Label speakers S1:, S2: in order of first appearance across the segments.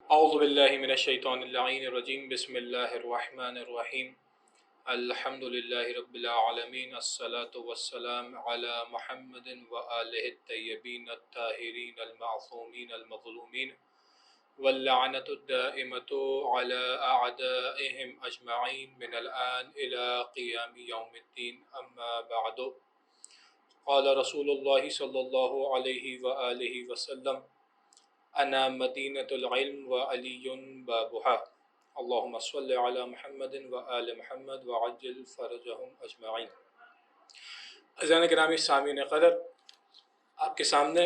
S1: اعوذ باللہ من الشیطان اللعین الرجیم بسم اللہ الرحمن الرحیم الحمد للہ رب العالمین الصلاة والسلام علی محمد وآلہ الطیبین الطاہرین المعصومین المظلومین واللعنۃ الدائمۃ علی اعدائہم اجمعین من الآن الی قیام یوم الدین اما بعد قال رسول اللہ صلی اللہ علیہ وآلہ وسلم انا مدینۃ العلم وعلی بابها اللہم صل علی محمد وآل محمد وعجل فرجہم اجمعین۔ عزیزان گرامی سامعین قدر، آپ کے سامنے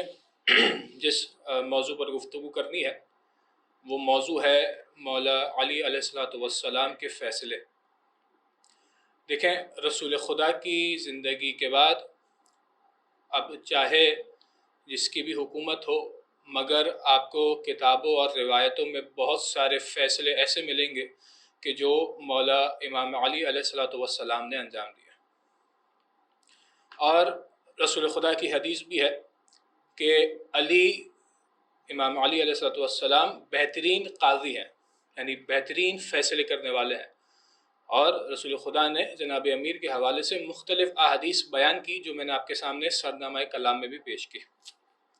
S1: جس موضوع پر گفتگو کرنی ہے وہ موضوع ہے مولا علی علیہ الصلوۃ والسلام کے فیصلے۔ دیکھیں، رسول خدا کی زندگی کے بعد اب چاہے جس کی بھی حکومت ہو، مگر آپ کو کتابوں اور روایتوں میں بہت سارے فیصلے ایسے ملیں گے کہ جو مولا امام علی علیہ الصلوۃ والسلام نے انجام دیا۔ اور رسول خدا کی حدیث بھی ہے کہ امام علی علیہ الصلوۃ والسلام بہترین قاضی ہیں، یعنی بہترین فیصلے کرنے والے ہیں۔ اور رسول خدا نے جناب امیر کے حوالے سے مختلف احادیث بیان کی جو میں نے آپ کے سامنے سرنامہ کلام میں بھی پیش کی۔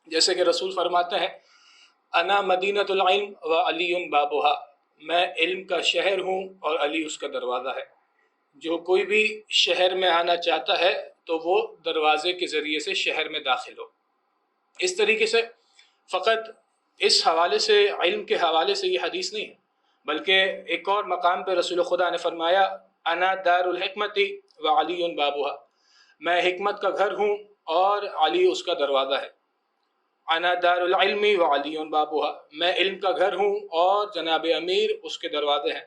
S1: جیسے کہ رسول فرماتے ہیں انا مدینۃ العلم وعلی بابها، میں علم کا شہر ہوں اور علی اس کا دروازہ ہے۔ جو کوئی بھی شہر میں آنا چاہتا ہے تو وہ دروازے کے ذریعے سے شہر میں داخل ہو۔ اس طریقے سے فقط اس حوالے سے، علم کے حوالے سے یہ حدیث نہیں ہے، بلکہ ایک اور مقام پہ رسول خدا نے فرمایا انا دار الحکمت وعلی بابها، میں حکمت کا گھر ہوں اور علی اس کا دروازہ ہے۔ انا دار العلم وعلی بابها، میں علم کا گھر ہوں اور جناب امیر اس کے دروازے ہیں۔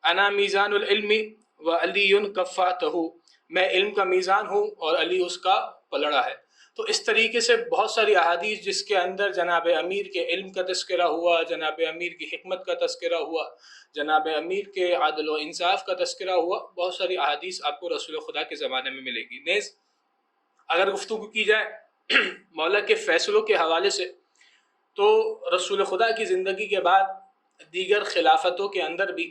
S1: انا میزان العلم وعلی کفاتہ، میں علم کا میزان ہوں اور علی اس کا پلڑا ہے۔ تو اس طریقے سے بہت ساری احادیث جس کے اندر جناب امیر کے علم کا تذکرہ ہوا، جناب امیر کی حکمت کا تذکرہ ہوا، جناب امیر کے عدل و انصاف کا تذکرہ ہوا، بہت ساری احادیث آپ کو رسول خدا کے زمانے میں ملے گی۔ نیز اگر گفتگو کی جائے مولا کے فیصلوں کے حوالے سے، تو رسول خدا کی زندگی کے بعد دیگر خلافتوں کے اندر بھی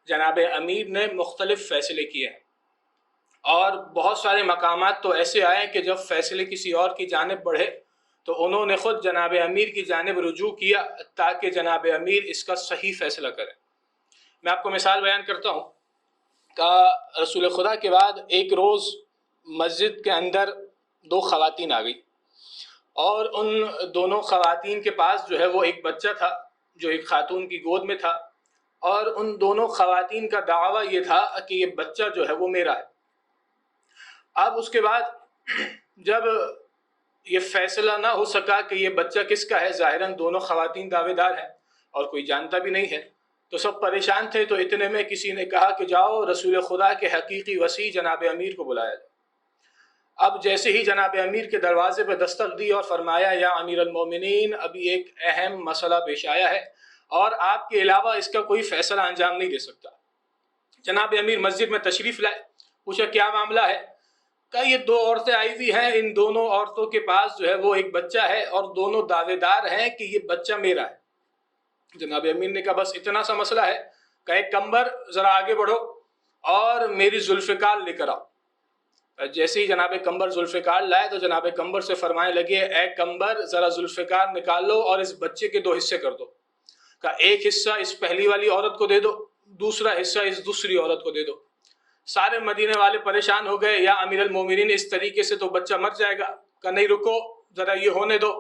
S1: جناب امیر نے مختلف فیصلے کیے ہیں، اور بہت سارے مقامات تو ایسے آئے کہ جب فیصلے کسی اور کی جانب بڑھے تو انہوں نے خود جناب امیر کی جانب رجوع کیا تاکہ جناب امیر اس کا صحیح فیصلہ کرے۔ میں آپ کو مثال بیان کرتا ہوں کہ رسول خدا کے بعد ایک روز مسجد کے اندر دو خواتین آ گئی، اور ان دونوں خواتین کے پاس جو ہے وہ ایک بچہ تھا جو ایک خاتون کی گود میں تھا، اور ان دونوں خواتین کا دعویٰ یہ تھا کہ یہ بچہ جو ہے وہ میرا ہے۔ اب اس کے بعد جب یہ فیصلہ نہ ہو سکا کہ یہ بچہ کس کا ہے، ظاہراً دونوں خواتین دعوے دار ہیں اور کوئی جانتا بھی نہیں ہے، تو سب پریشان تھے۔ تو اتنے میں کسی نے کہا کہ جاؤ رسول خدا کے حقیقی وصی جناب امیر کو بلایا جائے۔ اب جیسے ہی جناب امیر کے دروازے پہ دستک دی اور فرمایا یا امیر المومنین، ابھی ایک اہم مسئلہ پیش آیا ہے اور آپ کے علاوہ اس کا کوئی فیصلہ انجام نہیں دے سکتا۔ جناب امیر مسجد میں تشریف لائے، پوچھا کیا معاملہ ہے؟ کہا یہ دو عورتیں آئی ہوئی ہیں، ان دونوں عورتوں کے پاس جو ہے وہ ایک بچہ ہے اور دونوں دعوے دار ہیں کہ یہ بچہ میرا ہے۔ جناب امیر نے کہا بس اتنا سا مسئلہ ہے، کہ ایک کمبر ذرا آگے بڑھو اور میری ذوالفقار لے کر آؤ۔ جیسے ہی جناب کمبر ذوالفقار لائے تو جناب کمبر سے فرمانے لگے اے کمبر ذرا ذوالفقار نکال لو اور اس بچے کے دو حصے کر دو۔ کہا ایک حصہ اس پہلی والی عورت کو دے دو، دوسرا حصہ اس دوسری عورت کو دے دو۔ سارے مدینے والے پریشان ہو گئے، یا امیر المومنین اس طریقے سے تو بچہ مر جائے گا۔ کہا نہیں رکو، ذرا یہ ہونے دو۔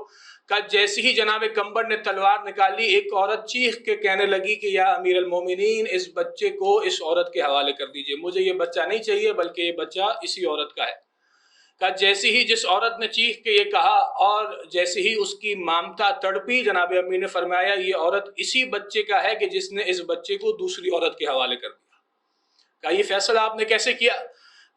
S1: کہا جیسے ہی جناب کمبر نے تلوار نکالی، ایک عورت چیخ کے کہنے لگی کہ یا امیر المومنین اس بچے کو اس عورت کے حوالے کر دیجئے، مجھے یہ بچہ نہیں چاہیے بلکہ یہ بچہ اسی عورت کا ہے۔ کہا جیسے ہی جس عورت نے چیخ کے یہ کہا اور جیسے ہی اس کی مامتا تڑپی، جناب امیر نے فرمایا یہ عورت اسی بچے کا ہے کہ جس نے اس بچے کو دوسری عورت کے حوالے کر دیا۔ کہا یہ فیصلہ آپ نے کیسے کیا؟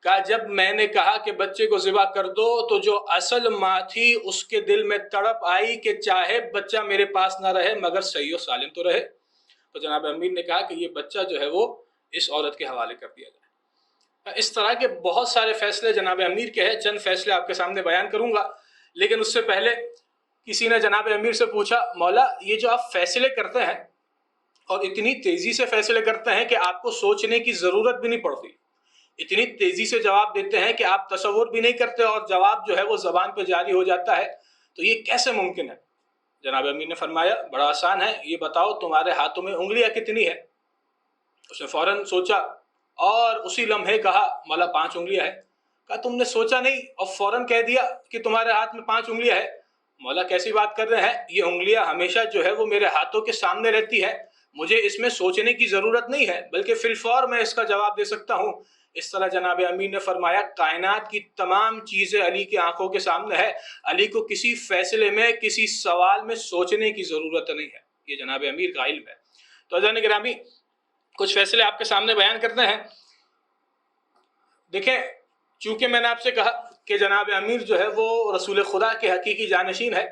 S1: کہا جب میں نے کہا کہ بچے کو ذبح کر دو تو جو اصل ماں تھی اس کے دل میں تڑپ آئی کہ چاہے بچہ میرے پاس نہ رہے مگر صحیح و سالم تو رہے، تو جناب امیر نے کہا کہ یہ بچہ جو ہے وہ اس عورت کے حوالے کر دیا جائے۔ اس طرح کے بہت سارے فیصلے جناب امیر کے ہیں، چند فیصلے آپ کے سامنے بیان کروں گا، لیکن اس سے پہلے کسی نے جناب امیر سے پوچھا مولا یہ جو آپ فیصلے کرتے ہیں اور اتنی تیزی سے فیصلے کرتے ہیں کہ آپ کو سوچنے کی ضرورت بھی نہیں پڑتی، اتنی تیزی سے جواب دیتے ہیں کہ آپ تصور بھی نہیں کرتے اور جواب جو ہے وہ زبان پہ جاری ہو جاتا ہے۔ تو یہ کیسے ممکن ہے؟ جناب امیر نے فرمایا بڑا آسان ہے، یہ بتاؤ تمہارے ہاتھوں میں انگلیاں کتنی ہے؟ اس نے فوراً سوچا اور اسی لمحے کہا مولا 5 انگلیاں ہے۔ کہا تم نے سوچا نہیں اور فوراً کہہ دیا کہ تمہارے ہاتھ میں 5 انگلیاں ہے؟ مولا کیسی بات کر رہے ہیں، یہ انگلیاں ہمیشہ جو ہے وہ میرے ہاتھوں کے سامنے رہتی ہے، مجھے اس میں سوچنے کی ضرورت نہیں ہے، بلکہ فی الفور میں اس کا جواب دے سکتا ہوں۔ اس طرح جناب امیر نے فرمایا کائنات کی تمام چیزیں علی کی آنکھوں کے سامنے ہے، علی کو کسی فیصلے میں کسی سوال میں سوچنے کی ضرورت نہیں ہے، یہ جناب امیر کا علم ہے۔ تو عزیزان گرامی، کچھ فیصلے آپ کے سامنے بیان کرتے ہیں۔ دیکھیں، چونکہ میں نے آپ سے کہا کہ جناب امیر جو ہے وہ رسول خدا کے حقیقی جانشین ہے،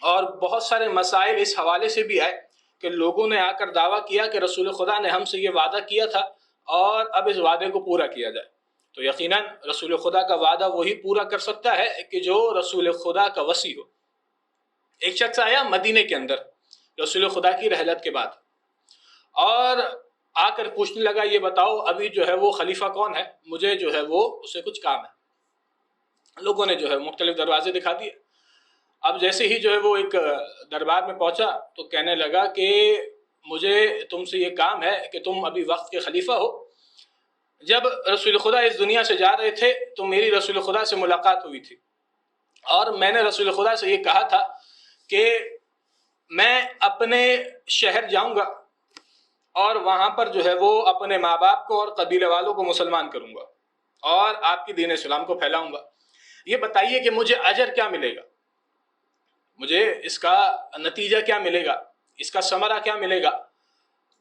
S1: اور بہت سارے مسائل اس حوالے سے بھی آئے کہ لوگوں نے آ کر دعویٰ کیا کہ رسول خدا نے ہم سے یہ وعدہ کیا تھا اور اب اس وعدے کو پورا کیا جائے۔ تو یقیناً رسول خدا کا وعدہ وہی پورا کر سکتا ہے کہ جو رسول خدا کا وصی ہو۔ ایک شخص آیا مدینے کے اندر رسول خدا کی رحلت کے بعد، اور آ کر پوچھنے لگا یہ بتاؤ ابھی جو ہے وہ خلیفہ کون ہے، مجھے جو ہے وہ اسے کچھ کام ہے۔ لوگوں نے جو ہے مختلف دروازے دکھا دیے۔ اب جیسے ہی جو ہے وہ ایک دربار میں پہنچا تو کہنے لگا کہ مجھے تم سے یہ کام ہے کہ تم ابھی وقت کے خلیفہ ہو۔ جب رسول خدا اس دنیا سے جا رہے تھے تو میری رسول خدا سے ملاقات ہوئی تھی، اور میں نے رسول خدا سے یہ کہا تھا کہ میں اپنے شہر جاؤں گا اور وہاں پر جو ہے وہ اپنے ماں باپ کو اور قبیلے والوں کو مسلمان کروں گا اور آپ کی دین اسلام کو پھیلاؤں گا۔ یہ بتائیے کہ مجھے اجر کیا ملے گا، مجھے اس کا نتیجہ کیا ملے گا، اس کا ثمرہ کیا ملے گا؟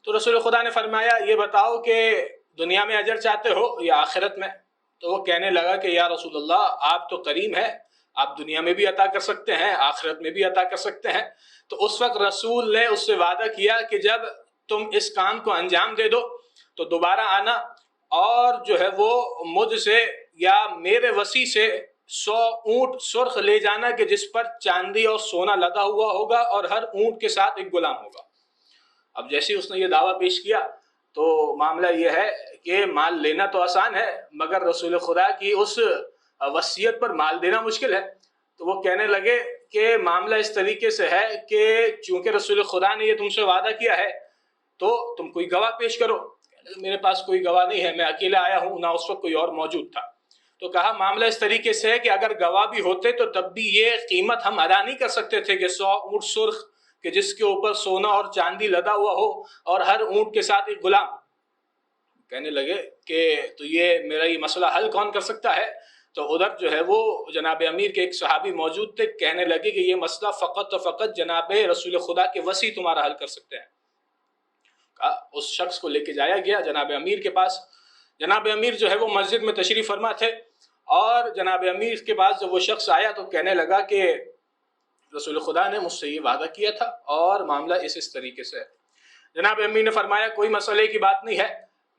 S1: تو رسول خدا نے فرمایا یہ بتاؤ کہ دنیا میں اجر چاہتے ہو یا آخرت میں؟ تو وہ کہنے لگا کہ یا رسول اللہ آپ تو کریم ہیں، آپ دنیا میں بھی عطا کر سکتے ہیں، آخرت میں بھی عطا کر سکتے ہیں۔ تو اس وقت رسول نے اس سے وعدہ کیا کہ جب تم اس کام کو انجام دے دو تو دوبارہ آنا اور جو ہے وہ مجھ سے یا میرے وصی سے 100 اونٹ سرخ لے جانا کہ جس پر چاندی اور سونا لدا ہوا ہوگا اور ہر اونٹ کے ساتھ ایک غلام ہوگا۔ اب جیسے اس نے یہ دعویٰ پیش کیا تو معاملہ یہ ہے کہ مال لینا تو آسان ہے مگر رسول خدا کی اس وصیت پر مال دینا مشکل ہے۔ تو وہ کہنے لگے کہ معاملہ اس طریقے سے ہے کہ چونکہ رسول خدا نے یہ تم سے وعدہ کیا ہے تو تم کوئی گواہ پیش کرو۔ میرے پاس کوئی گواہ نہیں ہے، میں اکیلا آیا ہوں، نہ اس وقت کوئی اور موجود تھا۔ تو کہا معاملہ اس طریقے سے ہے کہ اگر گواہ بھی ہوتے تو تب بھی یہ قیمت ہم ادا نہیں کر سکتے تھے کہ 100 اونٹ سرخ کہ جس کے اوپر سونا اور چاندی لدا ہوا ہو اور ہر اونٹ کے ساتھ ایک غلام ہو۔ کہنے لگے کہ تو یہ میرا یہ مسئلہ حل کون کر سکتا ہے؟ تو ادھر جو ہے وہ جناب امیر کے ایک صحابی موجود تھے، کہنے لگے کہ یہ مسئلہ فقط و فقط جناب رسول خدا کے وصی تمہارا حل کر سکتے ہیں۔ اس شخص کو لے کے جایا گیا جناب امیر کے پاس۔ جناب امیر جو ہے وہ مسجد میں تشریف فرما تھے، اور جناب امیر کے پاس جب وہ شخص آیا تو کہنے لگا کہ رسول خدا نے مجھ سے یہ وعدہ کیا تھا اور معاملہ اس طریقے سے ہے۔ جناب امیر نے فرمایا کوئی مسئلے کی بات نہیں ہے،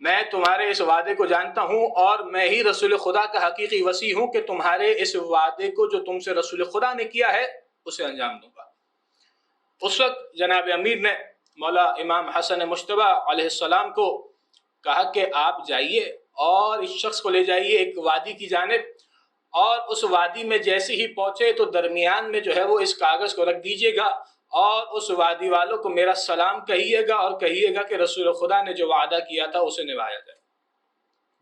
S1: میں تمہارے اس وعدے کو جانتا ہوں اور میں ہی رسول خدا کا حقیقی وصی ہوں کہ تمہارے اس وعدے کو جو تم سے رسول خدا نے کیا ہے اسے انجام دوں گا۔ اس وقت جناب امیر نے مولا امام حسن مجتبی علیہ السلام کو کہا کہ آپ جائیے اور اس شخص کو لے جائیے ایک وادی کی جانب، اور اس وادی میں جیسے ہی پہنچے تو درمیان میں جو ہے وہ اس کاغذ کو رکھ دیجیے گا اور اس وادی والوں کو میرا سلام کہیے گا اور کہیے گا کہ رسول خدا نے جو وعدہ کیا تھا اسے نبھایا جائے۔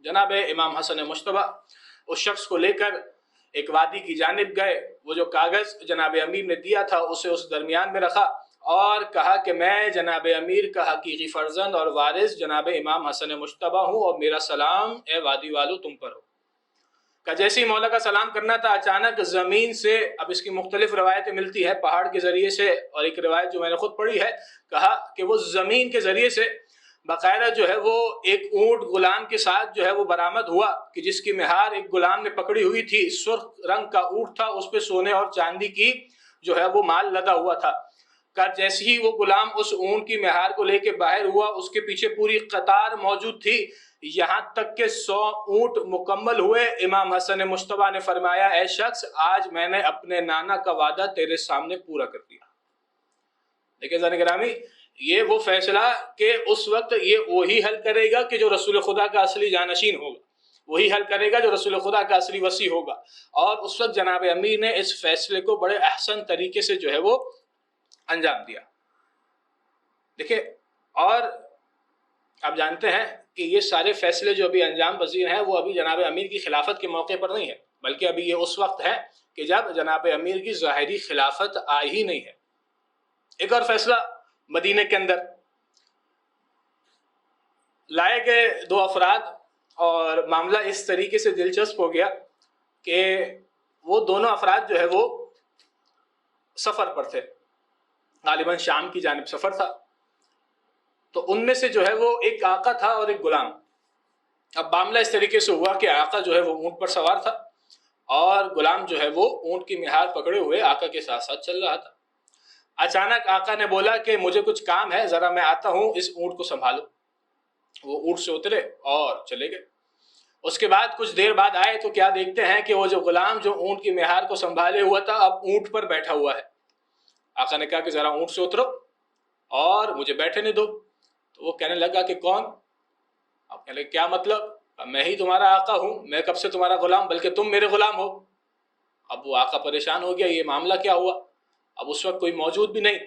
S1: جناب امام حسن مجتبی اس شخص کو لے کر ایک وادی کی جانب گئے، وہ جو کاغذ جناب امیر نے دیا تھا اسے اس درمیان میں رکھا اور کہا کہ میں جناب امیر کا حقیقی فرزند اور وارث جناب امام حسن مجتبی ہوں اور میرا سلام اے وادی والو تم پر ہو۔ کہ جیسے ہی مولا کا سلام کرنا تھا اچانک زمین سے، اب اس کی مختلف روایتیں ملتی ہے پہاڑ کے ذریعے سے اور ایک روایت جو میں نے خود پڑھی ہے، کہا کہ وہ زمین کے ذریعے سے باقاعدہ جو ہے وہ ایک اونٹ غلام کے ساتھ جو ہے وہ برآمد ہوا کہ جس کی مہار ایک غلام نے پکڑی ہوئی تھی، سرخ رنگ کا اونٹ تھا، اس پہ سونے اور چاندی کی جو ہے وہ مال لدا ہوا تھا۔ کہ جیسے ہی وہ غلام اس اونٹ کی مہار کو لے کے باہر ہوا اس کے پیچھے پوری قطار موجود تھی، یہاں تک کہ 100 اونٹ مکمل ہوئے۔ امام حسن مجتبی نے فرمایا اے شخص آج میں نے اپنے نانا کا وعدہ تیرے سامنے پورا کر دیا۔ دیکھیں ذرا گرامی، یہ وہ فیصلہ کہ اس وقت یہ وہی حل کرے گا کہ جو رسول خدا کا اصلی جانشین ہوگا، وہی حل کرے گا جو رسول خدا کا اصلی وصی ہوگا. اور اس وقت جناب امیر نے اس فیصلے کو بڑے احسن طریقے سے جو ہے وہ انجام دیا. دیکھیں، اور آپ جانتے ہیں کہ یہ سارے فیصلے جو ابھی انجام پذیر ہیں وہ ابھی جناب امیر کی خلافت کے موقع پر نہیں ہے، بلکہ ابھی یہ اس وقت ہے کہ جب جناب امیر کی ظاہری خلافت آئی ہی نہیں ہے. ایک اور فیصلہ مدینہ کے اندر لائے گئے 2 افراد، اور معاملہ اس طریقے سے دلچسپ ہو گیا کہ وہ دونوں افراد جو ہے وہ سفر پر تھے، غالباً شام کی جانب سفر تھا. تو ان میں سے جو ہے وہ ایک آقا تھا اور ایک غلام. اب معاملہ اس طریقے سے ہوا کہ آقا جو ہے وہ اونٹ پر سوار تھا اور غلام جو ہے وہ اونٹ کی مہار پکڑے ہوئے آقا کے ساتھ ساتھ چل رہا تھا. اچانک آقا نے بولا کہ مجھے کچھ کام ہے، ذرا میں آتا ہوں، اس اونٹ کو سنبھالو. وہ اونٹ سے اترے اور چلے گئے. اس کے بعد کچھ دیر بعد آئے تو کیا دیکھتے ہیں کہ وہ جو غلام جو اونٹ کی مہار کو سنبھالے ہوا تھا اب اونٹ پر بیٹھا ہوا ہے. آقا نے کہا کہ ذرا اونٹ سے اترو اور مجھے بیٹھنے دو. تو وہ کہنے لگا کہ کون؟ آپ کہنے لگے کیا مطلب؟ میں ہی تمہارا آقا ہوں، میں کب سے تمہارا غلام، بلکہ تم میرے غلام ہو. اب وہ آقا پریشان ہو گیا، یہ معاملہ کیا ہوا؟ اب اس وقت کوئی موجود بھی نہیں.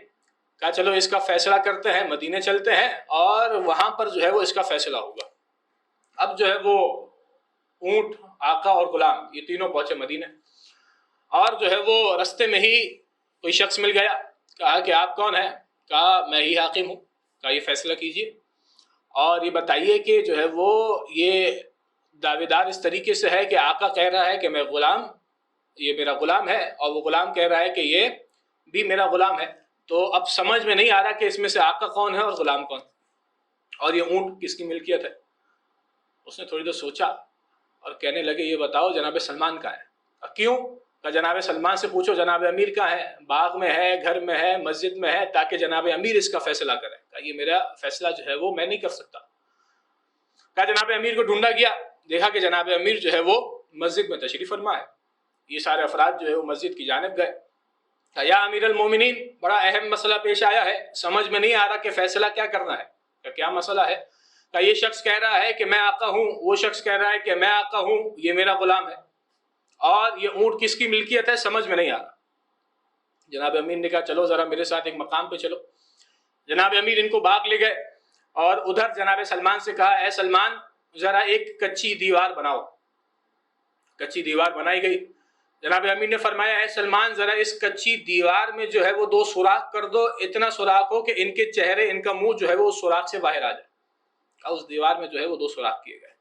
S1: کہا چلو اس کا فیصلہ کرتے ہیں، مدینے چلتے ہیں اور وہاں پر جو ہے وہ اس کا فیصلہ ہوگا. اب جو ہے وہ اونٹ، آقا اور غلام یہ تینوں پہنچے مدینے، اور جو ہے وہ رستے میں ہی کوئی شخص مل گیا. کہا کہ آپ کون ہیں؟ کہا میں ہی حاکم ہوں. کہا یہ فیصلہ کیجئے اور یہ بتائیے کہ جو ہے وہ یہ دعوے دار اس طریقے سے ہے کہ آقا کہہ رہا ہے کہ میں غلام، یہ میرا غلام ہے، اور وہ غلام کہہ رہا ہے کہ یہ بھی میرا غلام ہے. تو اب سمجھ میں نہیں آ رہا کہ اس میں سے آقا کون ہے اور غلام کون، اور یہ اونٹ کس کی ملکیت ہے. اس نے تھوڑی دیر سوچا اور کہنے لگے یہ بتاؤ جناب سلمان کہاں ہے؟ کیوں؟ کہ جناب سلمان سے پوچھو جناب امیر کہاں ہے، باغ میں ہے، گھر میں ہے، مسجد میں ہے، تاکہ جناب امیر اس کا فیصلہ کرے. کہ یہ میرا فیصلہ جو ہے وہ میں نہیں کر سکتا. کہا جناب امیر کو ڈھونڈا گیا، دیکھا کہ جناب امیر جو ہے وہ مسجد میں تشریف فرما ہے. یہ سارے افراد جو ہے وہ مسجد کی جانب گئے. کہا یا امیر المومنین، بڑا اہم مسئلہ پیش آیا ہے، سمجھ میں نہیں آ رہا کہ فیصلہ کیا کرنا ہے. کہ کیا مسئلہ ہے؟ کہ یہ شخص کہہ رہا ہے کہ میں آقا ہوں، وہ شخص کہہ رہا ہے کہ میں آقا ہوں، یہ میرا غلام ہے، اور یہ اونٹ کس کی ملکیت ہے سمجھ میں نہیں آ رہا. جناب امیر نے کہا چلو ذرا میرے ساتھ ایک مقام پہ چلو. جناب امیر ان کو باغ لے گئے اور ادھر جناب سلمان سے کہا اے سلمان ذرا ایک کچی دیوار بناؤ. کچی دیوار بنائی گئی. جناب امیر نے فرمایا اے سلمان ذرا اس کچی دیوار میں جو ہے وہ 2 سوراخ کر دو، اتنا سوراخ ہو کہ ان کے چہرے، ان کا منہ جو ہے وہ اس سوراخ سے باہر آ جائے. اس دیوار میں جو ہے وہ 2 سوراخ کیے گئے.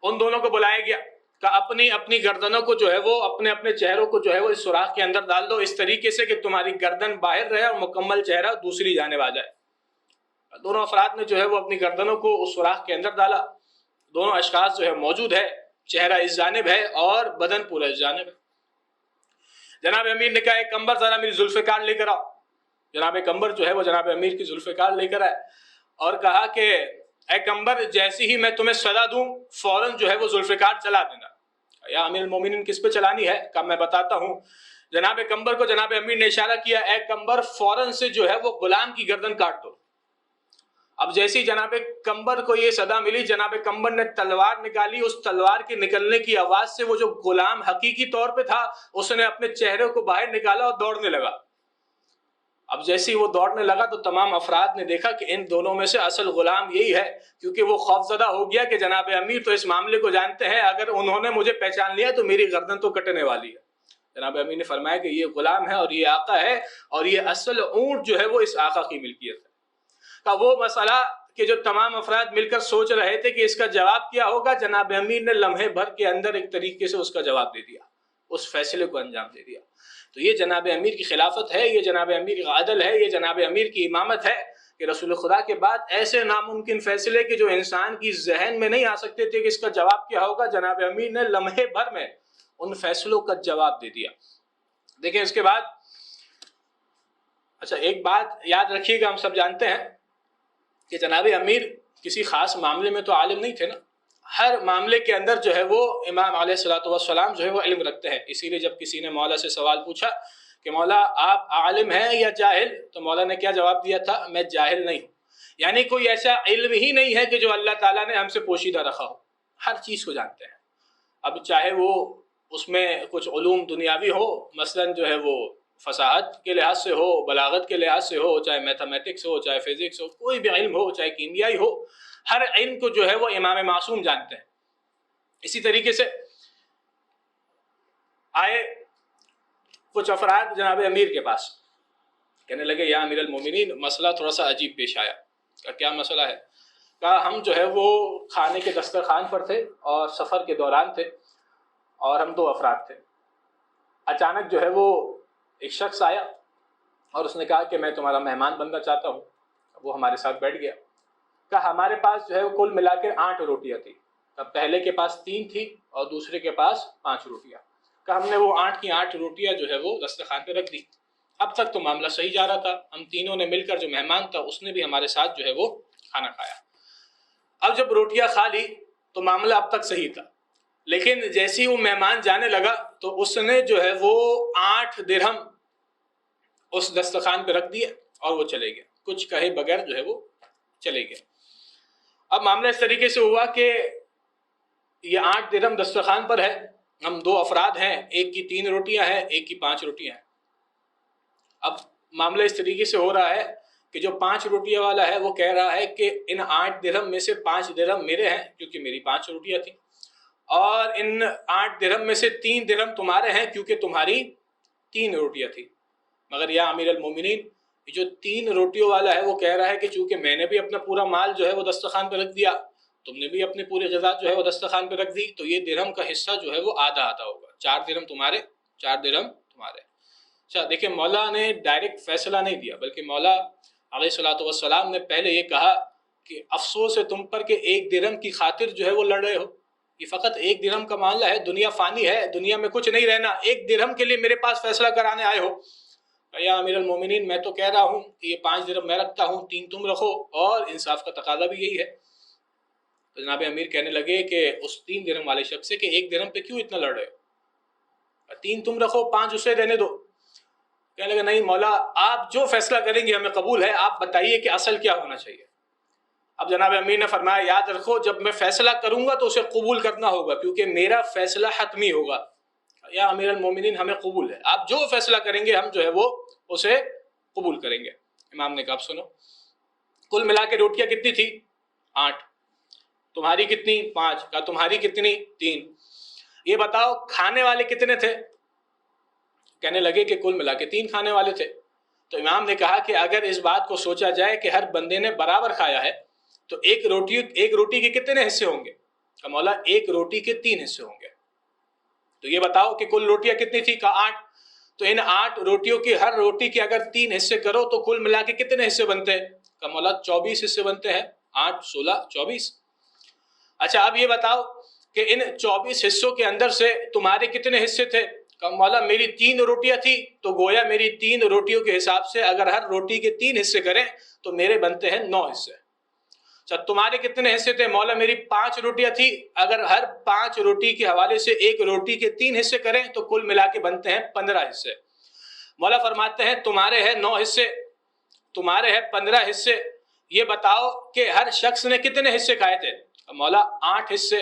S1: ان دونوں کو بلایا گیا کہ اپنی اپنی گردنوں کو جو ہے وہ اپنے اپنے چہروں کو جو ہے وہ اس سوراخ کے اندر ڈال دو، اس طریقے سے کہ تمہاری گردن باہر رہے اور مکمل چہرہ دوسری جانب آ جائے. دونوں افراد نے جو ہے وہ اپنی گردنوں کو اس سوراخ کے اندر ڈالا. دونوں اشخاص جو ہے موجود ہے، چہرہ اس جانب ہے اور بدن پورا اس جانب ہے. جناب امیر نے کہا ایک کمبر ذرا میری زلفکار لے کر آؤ. جناب کمبر جو ہے وہ جناب امیر کی زلفکار لے کر آئے اور کہا کہ اے کمبر جیسی ہی میں تمہیں صدا دوں فوراً جو ہے وہ زلفکار چلا دینا. یا امیر المومنین کس پہ چلانی ہے؟ کہ میں بتاتا ہوں. جناب کمبر کو جناب امیر نے اشارہ کیا اے کمبر فوراً سے جو ہے وہ غلام کی گردن کاٹ دو. اب جیسی جناب کمبر کو یہ صدا ملی، جناب کمبر نے تلوار نکالی. اس تلوار کے نکلنے کی آواز سے وہ جو غلام حقیقی طور پہ تھا اس نے اپنے چہرے کو باہر نکالا اور دوڑنے لگا. اب جیسے وہ دوڑنے لگا تو تمام افراد نے دیکھا کہ ان دونوں میں سے اصل غلام یہی ہے، کیونکہ وہ خوفزدہ ہو گیا کہ جناب امیر تو اس معاملے کو جانتے ہیں، اگر انہوں نے مجھے پہچان لیا تو میری گردن تو کٹنے والی ہے. جناب امیر نے فرمایا کہ یہ غلام ہے اور یہ آقا ہے، اور یہ اصل اونٹ جو ہے وہ اس آقا کی ملکیت ہے. کا وہ مسئلہ کہ جو تمام افراد مل کر سوچ رہے تھے کہ اس کا جواب کیا ہوگا، جناب امیر نے لمحے بھر کے اندر ایک طریقے سے اس کا جواب دے دیا، اس فیصلے کو انجام دے دیا. تو یہ جناب امیر کی خلافت ہے، یہ جناب امیر کا عدل ہے، یہ جناب امیر کی امامت ہے کہ رسول خدا کے بعد ایسے ناممکن فیصلے کہ جو انسان کی ذہن میں نہیں آ سکتے تھے کہ اس کا جواب کیا ہوگا، جناب امیر نے لمحے بھر میں ان فیصلوں کا جواب دے دیا. دیکھیں اس کے بعد اچھا ایک بات یاد رکھیے گا، ہم سب جانتے ہیں کہ جناب امیر کسی خاص معاملے میں تو عالم نہیں تھے نا، ہر معاملے کے اندر جو ہے وہ امام علیہ الصلوۃ والسلام جو ہے وہ علم رکھتے ہیں. اسی لیے جب کسی نے مولا سے سوال پوچھا کہ مولا آپ عالم ہیں یا جاہل؟ تو مولا نے کیا جواب دیا تھا؟ میں جاہل نہیں ہوں. یعنی کوئی ایسا علم ہی نہیں ہے کہ جو اللہ تعالیٰ نے ہم سے پوشیدہ رکھا ہو، ہر چیز کو جانتے ہیں. اب چاہے وہ اس میں کچھ علوم دنیاوی ہو، مثلاً جو ہے وہ فصاحت کے لحاظ سے ہو، بلاغت کے لحاظ سے ہو، چاہے میتھمیٹکس ہو، چاہے فزکس ہو، کوئی بھی علم ہو، چاہے کیمیائی ہو، ہر علم کو جو ہے وہ امام معصوم جانتے ہیں. اسی طریقے سے آئے کچھ افراد جناب امیر کے پاس، کہنے لگے یا امیر المومنین مسئلہ تھوڑا سا عجیب پیش آیا. کہا کیا مسئلہ ہے؟ کہا ہم جو ہے وہ کھانے کے دسترخوان پر تھے اور سفر کے دوران تھے اور ہم 2 افراد تھے. اچانک جو ہے وہ ایک شخص آیا اور اس نے کہا کہ میں تمہارا مہمان بننا چاہتا ہوں. وہ ہمارے ساتھ بیٹھ گیا. کہا ہمارے پاس جو ہے وہ کل ملا کے 8 روٹیاں تھیں. پہلے کے پاس 3 تھی اور دوسرے کے پاس 5 روٹیاں. کہ ہم نے وہ 8 کی 8 روٹیاں جو ہے وہ دسترخوان پہ رکھ دی. اب تک تو معاملہ صحیح جا رہا تھا، ہم تینوں نے مل کر، جو مہمان تھا اس نے بھی ہمارے ساتھ جو ہے وہ کھانا کھایا. اب جب روٹیاں کھا لی تو معاملہ اب تک صحیح تھا، لیکن جیسے ہی وہ مہمان جانے لگا تو اس نے جو ہے وہ 8 درہم اس دسترخوان پہ رکھ دیے اور وہ چلے گئے، کچھ کہے بغیر جو ہے وہ چلے گئے. اب معاملہ اس طریقے سے ہوا کہ یہ 8 درہم دسترخوان پر ہے، ہم 2 افراد ہیں، ایک کی 3 روٹیاں ہیں، ایک کی 5 روٹیاں ہیں. اب معاملہ اس طریقے سے ہو رہا ہے کہ جو 5 روٹیاں والا ہے وہ کہہ رہا ہے کہ ان 8 درہم میں سے 5 درہم میرے ہیں کیونکہ میری 5 روٹیاں تھیں، اور ان 8 درہم میں سے 3 درہم تمہارے ہیں کیونکہ تمہاری 3 روٹیاں تھیں. مگر یا امیر المومنین، جو 3 روٹیوں والا ہے وہ کہہ رہا ہے کہ چونکہ میں نے بھی اپنا پورا مال جو ہے وہ دسترخوان پہ رکھ دیا، تم نے بھی اپنی پوری غذا جو ہے وہ دسترخوان پہ رکھ دی، تو یہ درہم کا حصہ جو ہے وہ آدھا آدھا ہوگا، 4 درہم تمہارے، 4 درہم تمہارے. اچھا دیکھیں، مولا نے ڈائریکٹ فیصلہ نہیں دیا، بلکہ مولا علیہ الصلوۃ والسلام نے پہلے یہ کہا کہ افسوس ہے تم پر کہ 1 درہم کی خاطر جو ہے وہ لڑ رہے ہو. یہ فقط 1 درہم کا معاملہ ہے، دنیا فانی ہے، دنیا میں کچھ نہیں رہنا، 1 درہم کے لیے میرے پاس فیصلہ کرانے آئے ہو. یا امیر المومنین، میں تو کہہ رہا ہوں کہ یہ 5 درہم میں رکھتا ہوں، 3 تم رکھو، اور انصاف کا تقاضا بھی یہی ہے. تو جناب امیر کہنے لگے کہ اس 3 درہم والے شخص سے کہ 1 درہم پہ کیوں اتنا لڑ رہے ہو، 3 تم رکھو، 5 اسے رہنے دو. کہنے لگا نہیں مولا، آپ جو فیصلہ کریں گے ہمیں قبول ہے، آپ بتائیے کہ اصل کیا ہونا چاہیے. اب جناب امیر نے فرمایا یاد رکھو، جب میں فیصلہ کروں گا تو اسے قبول کرنا ہوگا کیونکہ میرا فیصلہ حتمی ہوگا. یا امیر المومنین ہمیں قبول ہے، آپ جو فیصلہ کریں گے ہم جو ہے وہ اسے قبول کریں گے. امام نے کہا اب سنو، کل ملا کے روٹیاں کتنی تھی؟ 8. تمہاری کتنی؟ 5. کہا تمہاری کتنی؟ 3. یہ بتاؤ کھانے والے کتنے تھے؟ کہنے لگے کہ کل ملا کے 3 کھانے والے تھے. تو امام نے کہا کہ اگر اس بات کو سوچا جائے کہ ہر بندے نے برابر کھایا ہے تو ایک روٹی کے کتنے حصے ہوں گے؟ کہ مولا 1 روٹی کے 3 حصے ہوں گے. تو یہ بتاؤ کہ کل روٹیاں کتنی تھی؟ کہا 8. تو ان 8 روٹیوں کی ہر روٹی کے اگر 3 حصے کرو تو کل ملا کے کتنے حصے بنتے ہیں؟ کہ مولا 24 حصے بنتے ہیں. 8 16 24. اچھا اب یہ بتاؤ کہ ان 24 حصوں کے اندر سے تمہارے کتنے حصے تھے؟ کہ مولا میری 3 روٹیاں تھی، تو گویا میری 3 روٹیوں کے حساب سے اگر ہر روٹی کے 3 حصے کریں تو میرے بنتے ہیں 9 حصے. اچھا تمہارے کتنے حصے تھے؟ مولا میری 5 روٹیاں تھی، اگر ہر 5 روٹی کے حوالے سے 1 روٹی کے 3 حصے کریں تو کل ملا کے بنتے ہیں 15 حصے. مولا فرماتے ہیں تمہارے ہیں 9 حصے، تمہارے ہیں 15 حصے. یہ بتاؤ کہ ہر شخص نے کتنے حصے کھائے تھے؟ مولا 8 حصے.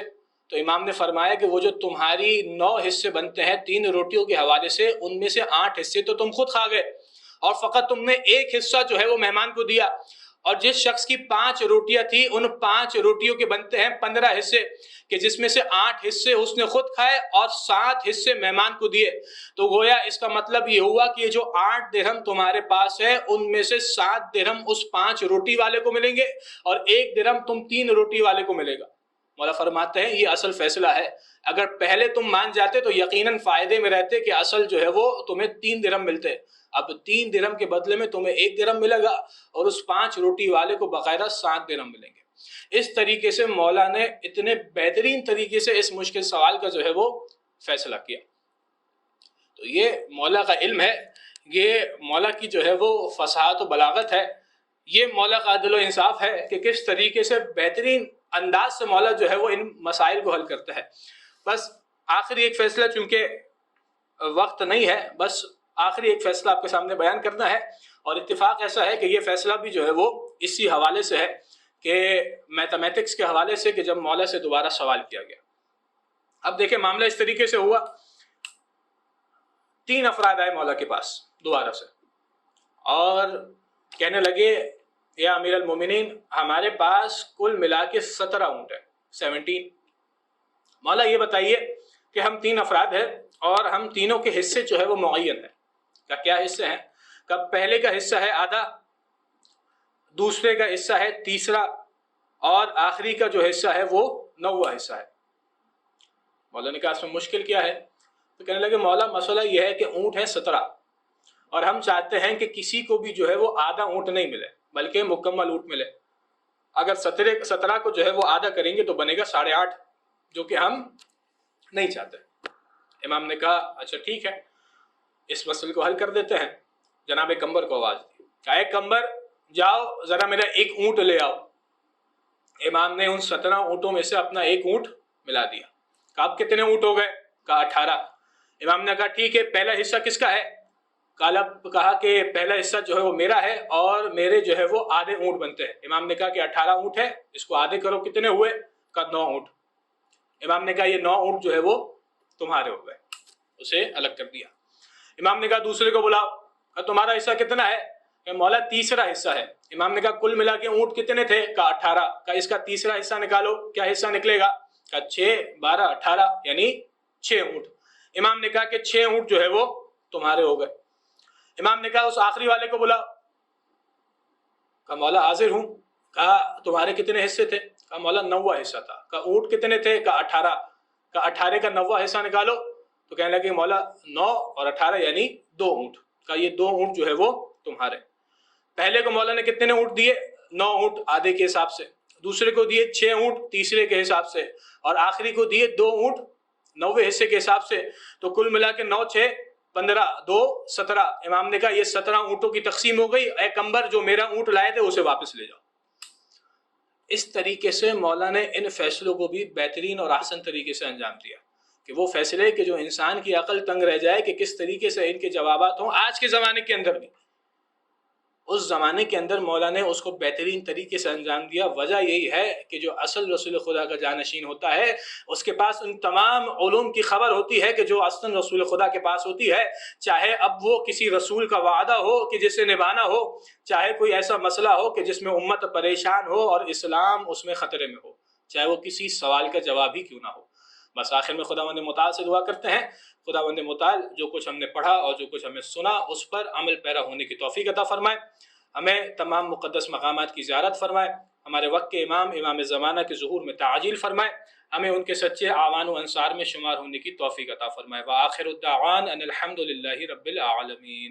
S1: تو امام نے فرمایا کہ وہ جو تمہاری 9 حصے بنتے ہیں 3 روٹیوں کے حوالے سے، ان میں سے 8 حصے تو تم خود کھا گئے اور فقط تم نے 1 حصہ جو ہے وہ مہمان کو دیا. اور جس شخص کی 5 روٹیاں تھی ان 5 روٹیوں کے بنتے ہیں 15 حصے، کہ جس میں سے 8 حصے اس نے خود کھائے اور 7 حصے مہمان کو دیے. تو گویا اس کا مطلب یہ ہوا کہ یہ جو 8 درہم تمہارے پاس ہے ان میں سے 7 درہم اس 5 روٹی والے کو ملیں گے اور 1 درہم تم 3 روٹی والے کو ملے گا. مولا فرماتے ہیں یہ اصل فیصلہ ہے. اگر پہلے تم مان جاتے تو یقیناً فائدے میں رہتے کہ اصل جو ہے وہ تمہیں 3 درہم ملتے. اب 3 درہم کے بدلے میں تمہیں 1 درہم ملے گا اور اس 5 روٹی والے کو باقاعدہ 7 درہم ملیں گے. اس طریقے سے مولا نے اتنے بہترین طریقے سے اس مشکل سوال کا جو ہے وہ فیصلہ کیا. تو یہ مولا کا علم ہے، یہ مولا کی جو ہے وہ فصاحت و بلاغت ہے، یہ مولا کا عدل و انصاف ہے کہ کس طریقے سے بہترین انداز سے مولا جو ہے وہ ان مسائل کو حل کرتا ہے. بس آخری ایک فیصلہ، چونکہ وقت نہیں ہے، بس آخری ایک فیصلہ آپ کے سامنے بیان کرنا ہے، اور اتفاق ایسا ہے کہ یہ فیصلہ بھی جو ہے وہ اسی حوالے سے ہے کہ میتھمیٹکس کے حوالے سے، کہ جب مولا سے دوبارہ سوال کیا گیا۔ اب دیکھیں معاملہ اس طریقے سے ہوا، 3 افراد آئے مولا کے پاس دوبارہ سے اور کہنے لگے یا امیر المومنین ہمارے پاس کل ملا کے 17 اونٹ ہے، 17۔ مولا یہ بتائیے کہ ہم 3 افراد ہیں اور ہم تینوں کے حصے جو ہے وہ معین ہیں۔ کیا حصے ہیں؟ کہ پہلے کا حصہ ہے آدھا، دوسرے کا حصہ ہے تیسرا، اور آخری کا جو حصہ ہے وہ 9واں حصہ ہے۔ مولا نے کہا اس میں مشکل کیا ہے؟ تو کہنے لگے مولا مسئلہ یہ ہے کہ اونٹ ہیں 17 اور ہم چاہتے ہیں کہ کسی کو بھی جو ہے وہ آدھا اونٹ نہیں ملے بلکہ مکمل اونٹ ملے۔ اگر 17 کو جو ہے وہ آدھا کریں گے تو بنے گا 8.5، جو کہ ہم نہیں چاہتے۔ امام نے کہا اچھا ٹھیک ہے، اس مسئلے کو حل کر دیتے ہیں۔ جناب کمبر کو آواز دی، کہا اے کمبر جاؤ ذرا میرا ایک اونٹ لے آؤ۔ امام نے ان 17 اونٹوں میں سے اپنا ایک اونٹ ملا دیا۔ کہا اب کتنے اونٹ ہو گئے؟ کہا 18۔ امام نے کہا ٹھیک ہے، پہلا حصہ کس کا ہے؟ کہا کہ پہلا حصہ جو ہے وہ میرا ہے اور میرے جو ہے وہ آدھے اونٹ بنتے ہیں۔ امام نے کہا کہ 18 اونٹ ہے، اس کو آدھے کرو، کتنے ہوئے؟ کہا 9 اونٹ۔ امام نے کہا یہ 9 اونٹ جو ہے وہ تمہارے ہو گئے، اسے الگ کر دیا۔ امام نے کہا دوسرے کو بلاؤ، کہا تمہارا حصہ کتنا ہے؟ کہ مولا تیسرا حصہ ہے۔ امام نے کہا کل ملا کے اونٹ کتنے تھے؟ کہا 18۔ کہا اس کا تیسرا حصہ نکالو، کیا حصہ نکلے گا؟ کہا 6 12 18 یعنی 6 اونٹ۔ امام نے کہا کہ 6 اونٹ جو ہے وہ تمہارے ہو گئے۔ امام نے کہا اس آخری والے کو بلاؤ، کہا مولا حاضر ہوں۔ کہا تمہارے کتنے حصے تھے؟ کہا مولا 9واں حصہ تھا۔ کہا اونٹ کتنے تھے؟ کہا 18۔ کہا 18 کا 9واں حصہ نکالو، تو کہنے لگے مولا 9 اور 18 یعنی 2 اونٹ۔ کہا یہ 2 اونٹ جو ہے وہ تمہارے۔ پہلے کو مولا نے کتنے اونٹ دیے؟ 9 اونٹ آدھے کے حساب سے، دوسرے کو دیے 6 اونٹ تیسرے کے حساب سے، اور آخری کو دیے 2 اونٹ 9ویں حصے کے حساب سے۔ تو کل ملا کے 9 6 15 2 17۔ امام نے کہا یہ 17 اونٹوں کی تقسیم ہو گئی، اے کمبر جو میرا اونٹ لائے تھے اسے واپس لے جاؤ۔ اس طریقے سے مولا نے ان فیصلوں کو بھی بہترین اور احسن طریقے سے انجام دیا کہ وہ فیصلے کہ جو انسان کی عقل تنگ رہ جائے کہ کس طریقے سے ان کے جوابات ہوں۔ آج کے زمانے کے اندر بھی، اس زمانے کے اندر مولا نے اس کو بہترین طریقے سے انجام دیا۔ وجہ یہی ہے کہ جو اصل رسول خدا کا جانشین ہوتا ہے اس کے پاس ان تمام علوم کی خبر ہوتی ہے کہ جو اصل رسول خدا کے پاس ہوتی ہے، چاہے اب وہ کسی رسول کا وعدہ ہو کہ جسے نبھانا ہو، چاہے کوئی ایسا مسئلہ ہو کہ جس میں امت پریشان ہو اور اسلام اس میں خطرے میں ہو، چاہے وہ کسی سوال کا جواب ہی کیوں نہ ہو۔ بس آخر میں خداوند متعال سے دعا کرتے ہیں، خداوند متعال جو کچھ ہم نے پڑھا اور جو کچھ ہمیں سنا اس پر عمل پیرا ہونے کی توفیق عطا فرمائے، ہمیں تمام مقدس مقامات کی زیارت فرمائے، ہمارے وقت کے امام زمانہ کے ظہور میں تعجیل فرمائے، ہمیں ان کے سچے اعوان و انصار میں شمار ہونے کی توفیق عطا فرمائے۔ وآخر الدعوان ان الحمد للہ رب العالمین۔